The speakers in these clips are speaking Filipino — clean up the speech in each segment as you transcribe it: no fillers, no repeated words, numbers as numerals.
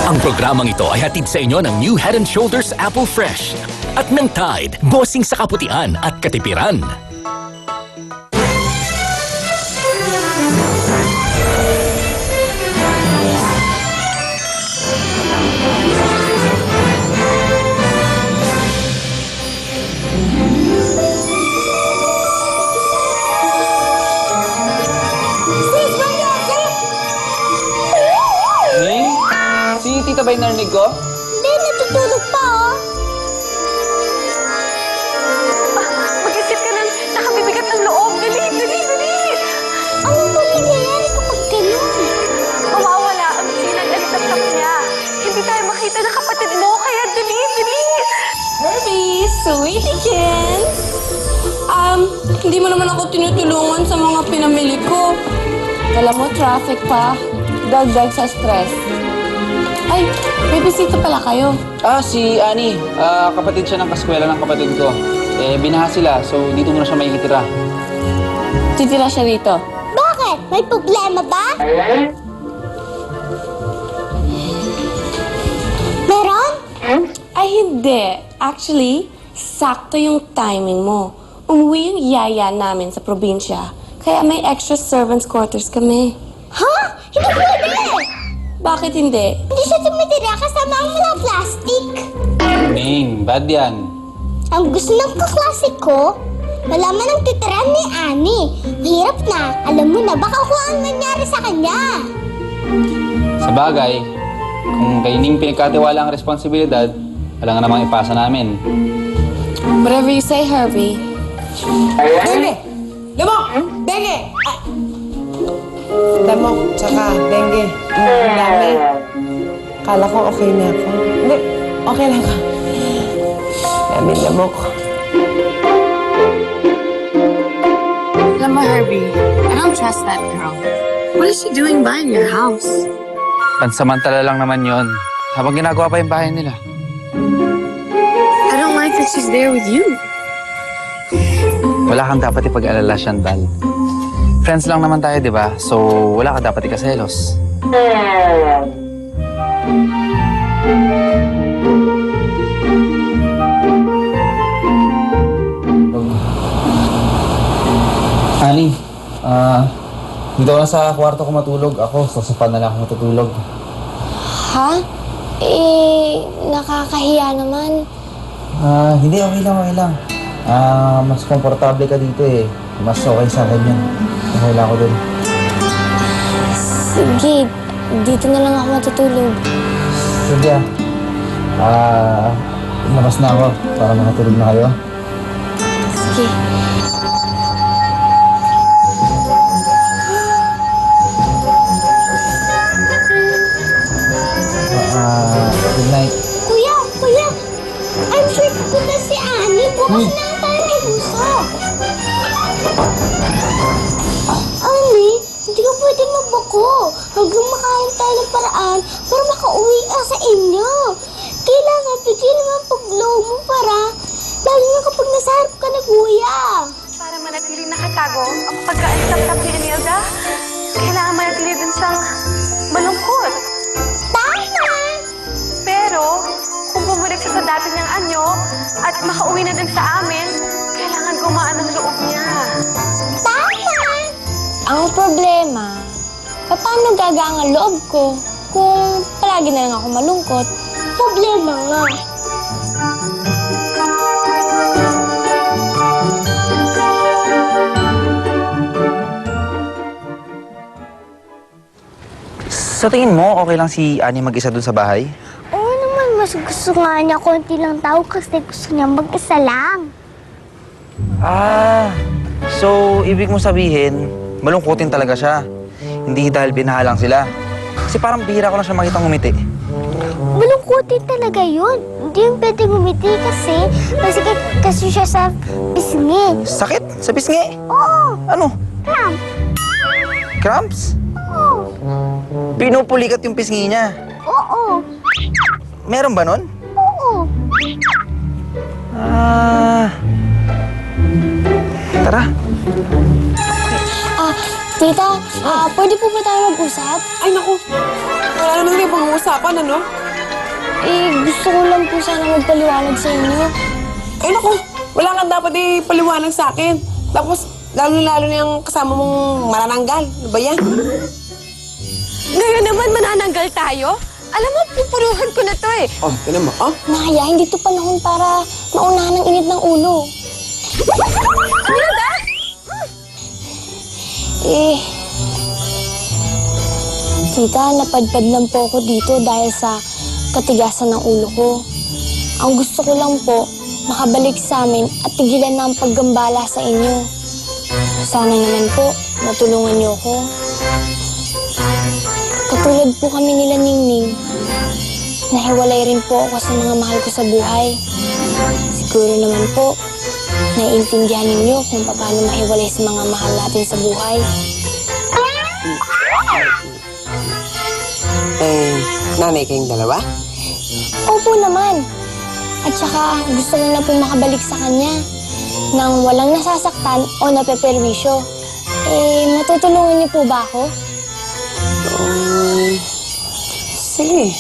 Ang programang ito ay hatid sa inyo ng New Head & Shoulders Apple Fresh at ng Tide, bossing sa kaputian at katipiran. Ning? Si Tita ba yung narinig ko? Hindi, natutulog pa, oh. Mag-isip ka ng nakabibigat ng loob. Dali, dali, dali! Anong mangyayari kapag ganun? Mawawala ang sinag at taptap niya. Hindi tayo makita ng kapatid mo, kaya dali, dali! Herbie, sweetie. Hindi mo naman ako tinutulungan sa mga pinamili ko. Alam mo, traffic pa. Dagdag sa stress. Ay, may bisita pala kayo. Si Annie. Kapatid siya ng kaskwela ng kapatid ko. Binaha sila, so dito muna siya makikitira. Titira siya rito. Bakit? May problema ba? Meron? Ay, hindi. Actually, sakto yung timing mo. Umuwi yung yaya namin sa probinsya. Kaya may extra servants quarters kami. Ha? Hindi pwede! Bakit hindi? Hindi siya tumitira kasama ang mga plastic. Ning, bad yan. Ang gusto ng kaklase ko, malaman ang titiran ni Annie. Mahirap na. Alam mo na, baka kung ang nangyari sa kanya. Sa bagay, kung kay Ning pinagkatiwala ang responsibilidad, wala nga namang ipasa namin. Whatever you say, Herbie. Benge! Lamok! Benge! Lamok, tsaka Benge. Ang dami. Kala ko okay na ako. Hindi, okay lang ako. Dami lamok. Alam mo, Herbie, I don't trust that girl. What is she doing by in your house? Pansamantala lang naman yon. Habang ginagawa pa yung bahay nila. I don't like that she's there with you. Wala kang dapat ipag-alala, Shandal. Friends lang naman tayo, di ba? So, wala ka dapat ikaselos. Honey, dito ka na sa kwarto ko matulog. Ako, sa sofa na lang ako matutulog. Ha? Nakakahiya naman. Hindi, okay lang, okay lang. Mas komportable ka dito eh. Mas okay sa akin yun. Okay lang ako dun. Sige, dito na lang ako matutulog. Sige labas na ako para makatulog na kayo. Sige. Good night. Kuya! I'm sure pupunta si Annie. Bukas na tayo mag-usap. Annie, hindi ka pwede magbako. Hanggang makain tayo ng paraan para makauwi sa inyo. Kailangan bigyan naman pag-low mo para lalo na kapag nasa harap ka na kuya. Para manatiling nakatago ang pagka-tap-tap ni Enilda, kailangan manatili din siyang malungkot. Tama! Pero, kung bumalik siya sa dati niyang anyo at makauwi na din sa amin, kailangan gumaan ang loob niya. Tama! Ang problema, paano gagaan ang loob ko kung palagi na lang ako malungkot? Problema nga. Sa tingin mo, okay lang si Annie mag-isa dun sa bahay? Oo naman, mas gusto nga niya konti lang tao kasi gusto niya mag-isa lang. So ibig mo sabihin, malungkutin talaga siya. Hindi dahil binaha lang sila. Kasi parang bihira ko lang siya makitang ngumiti. Malungkutin talaga yun. Hindi yung pwede ngumiti kasi siya sa pisngi. Sakit? Sa pisngi? Oo, Ano? cramp. Cramps? Oo, Pinupulikat yung pisngi niya. oo, Meron ba nun? oo. Tara. Tita, pwede po ba tayo mag-usap? Ay, naku. Wala naman kayo pang-uusapan, ano? Gusto ko lang po sana magpaliwanag sa inyo. Ay, naku. Wala kang dapat ipaliwanag sa akin. Tapos, lalo-lalo na yung kasama mong manananggal. Ano ba yan? Ngayon naman manananggal tayo? Alam mo, pupuruhan ko na to eh. Oh, tinan mo. Oh, Naya, hindi to panahon para maunahan ng init ng ulo. Imelda! Tita, napadpad lang po ako dito dahil sa katigasan ng ulo ko. Ang gusto ko lang po, makabalik sa amin at tigilan na ang paggambala sa inyo. Sana naman po, matulungan niyo ako. Katulad po kami nila Ningning, nahiwalay rin po ako sa mga mahal ko sa buhay. Siguro naman po, naiintindihan ninyo kung paano mahiwalay sa mga mahal natin sa buhay. nanay kayong dalawa? Opo naman. At saka gusto ko na po makabalik sa kanya nang walang nasasaktan o napeperwisyo. Matutulungan niyo po ba ako? Sige.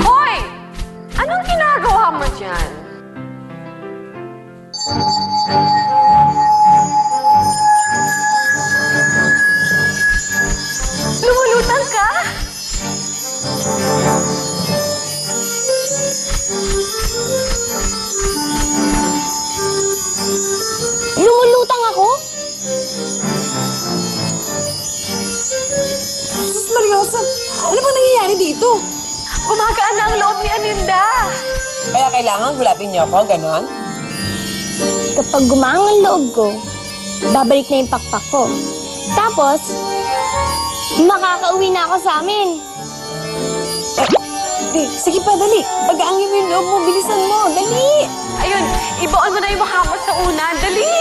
Hoy! Anong ginagawa mo dyan? Lumulutang ka? Lumulutang ako? Sus, Mariosa, ano ba nangyayari dito? Gumagaan na ang loob ni Aninda. Kaya kailangan gulapin niyo ako, ganon? Kapag gumaang ang loob ko, babalik na yung pakpak ko. Tapos, makakauwi na ako sa amin. Sige pa, dali. Pag-aangin mo yung loob mo, bilisan mo, dali. Ayun, ibaon mo na yung mukha mo sa una. Dali!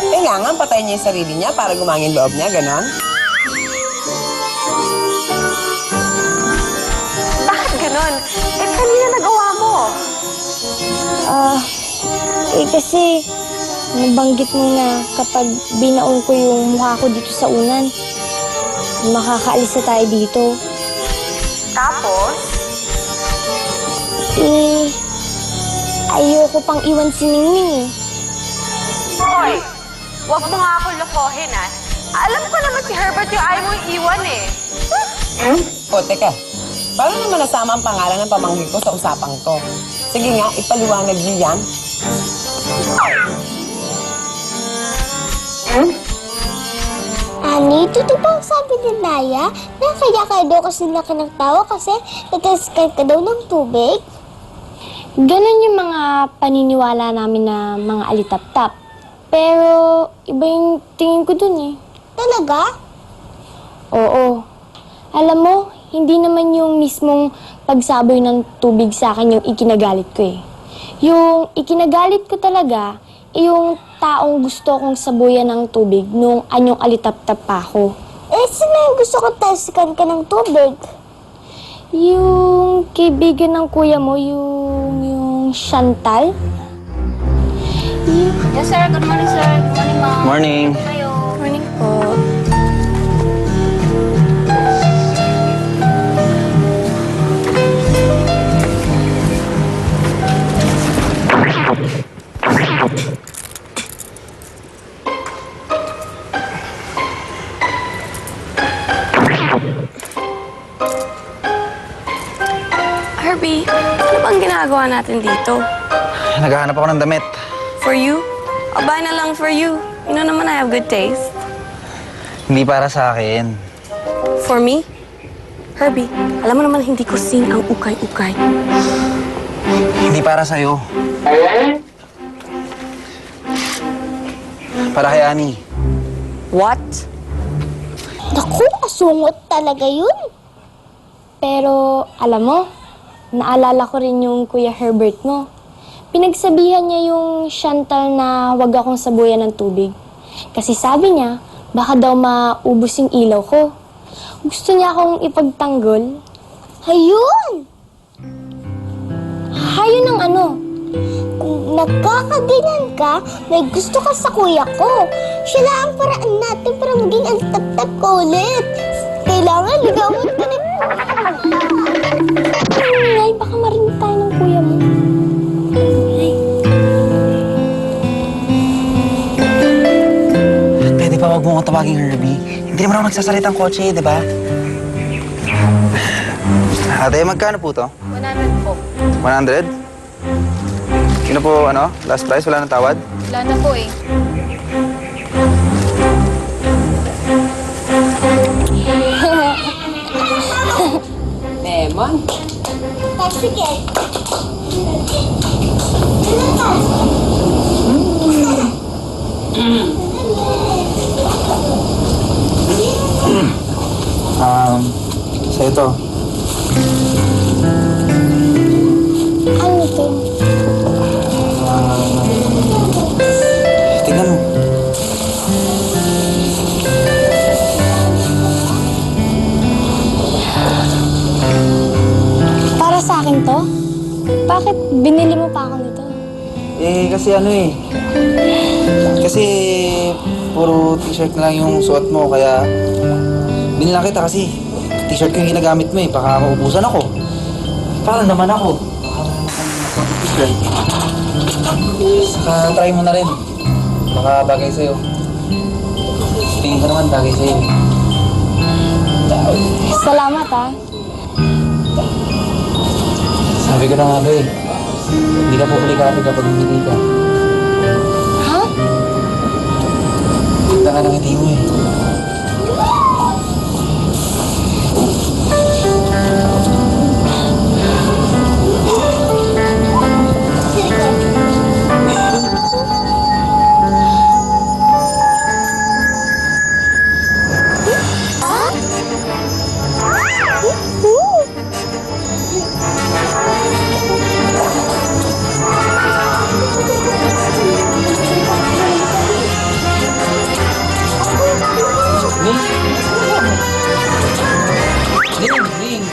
Kailangan patayin niya yung sarili niya para gumangin loob niya, ganon? Bakit ganon? Kanina nagawa mo. Kasi nabanggit mo na kapag binaon ko yung mukha ko dito sa unan, makakaalis na tayo dito. Tapos? Ayoko pang iwan si Ningning eh. Hoy, wag mo nga ako lokohin ah. Alam ko naman si Herbert yung ayaw mong iwan eh. O, teka. Paano naman nasama ang pangalan ng pamangkin ko sa usapang to? Sige nga, ipaliwanag niyo yan. Ani, totoo ba ang sabi ni Naya na kaya daw kasi laki ng tawa kasi nagkaskal ka daw ng tubig? Ganon yung mga paniniwala namin na mga alitap-tap. Pero iba yung tingin ko dun eh. Talaga? Oo. Alam mo, hindi naman yung mismong pagsaboy ng tubig sa akin yung ikinagalit ko eh. Yung ikinagalit ko talaga, yung taong gusto kong sabuyan ng tubig nung anyong alitap-tap pa ako. Sino yung gusto ko tasikan ka ng tubig? Yung kaibigan ng kuya mo, yung Chantal? Yes, sir. Good morning, sir. Good morning, ma'am. Morning. Morning po. Herbie, ano bang ginagawa natin dito? Naghahanap ako ng damit. For you? I'll buy na lang for you. You know naman I have good taste. Hindi para sa akin. For me? Herbie, alam mo naman hindi ko sing ang ukay-ukay. Hindi para sa'yo. Para kay Annie. What? Naku, asungot talaga yun. Pero, alam mo, naalala ko rin yung Kuya Herbert mo. Pinagsabihan niya yung Chantal na wag akong sabuyan ng tubig. Kasi sabi niya, baka daw maubos yung ilaw ko. Gusto niya akong ipagtanggol. Ayun! Hayun ng ano? Kung nagkakaganyan ka, may gusto ka sa kuya ko. Siya lang ang paraan natin para maging ang tap-tap ko ulit. Kailangan ligawan ka na. Ay, baka marinig tayo ng kuya mo. Ay. Pwede pa wag mo akong tawaging Herbie. Hindi naman ako nagsasalitang kotse, di ba? Ate, magkano po to? 100 po. 100? Sino po, last price? Wala nang tawad? Wala na po eh. Lemon. Sige. Sa'yo to. Ano to? Tingnan mo. Para sa akin to? Bakit binili mo pa ako nito? Kasi puro t-shirt na lang yung suot mo, kaya binilang kita kasi t-shirt ko yung ginagamit mo eh, baka maubusan ako. Parang naman ako. T-shirt. Saka try mo na rin. Baka bagay sa'yo. Tingin ko naman bagay sa'yo. Salamat ah. Sabi ko na nga ba eh, hindi ka publikado kapag hindi ka. Ha? Kita ka ng ngiti mo eh. Ning!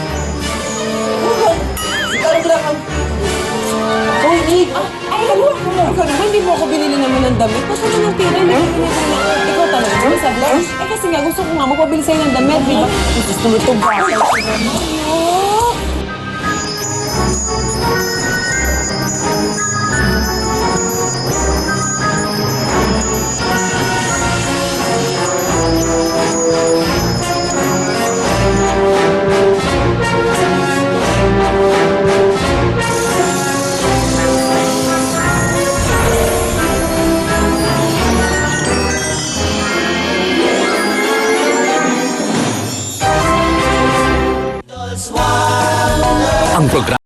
Hoy, Nick! Ay, ano? Ikaw naman, hindi mo ako binili naman ng damit. Basta ka ng tira, hindi ko pinagkailangan. Ikaw talaga, ano sabi? Eh, kasi nga, gusto ko nga magpabili sa'yo ng damit, di ba? Gusto mo itong bata. Ang programa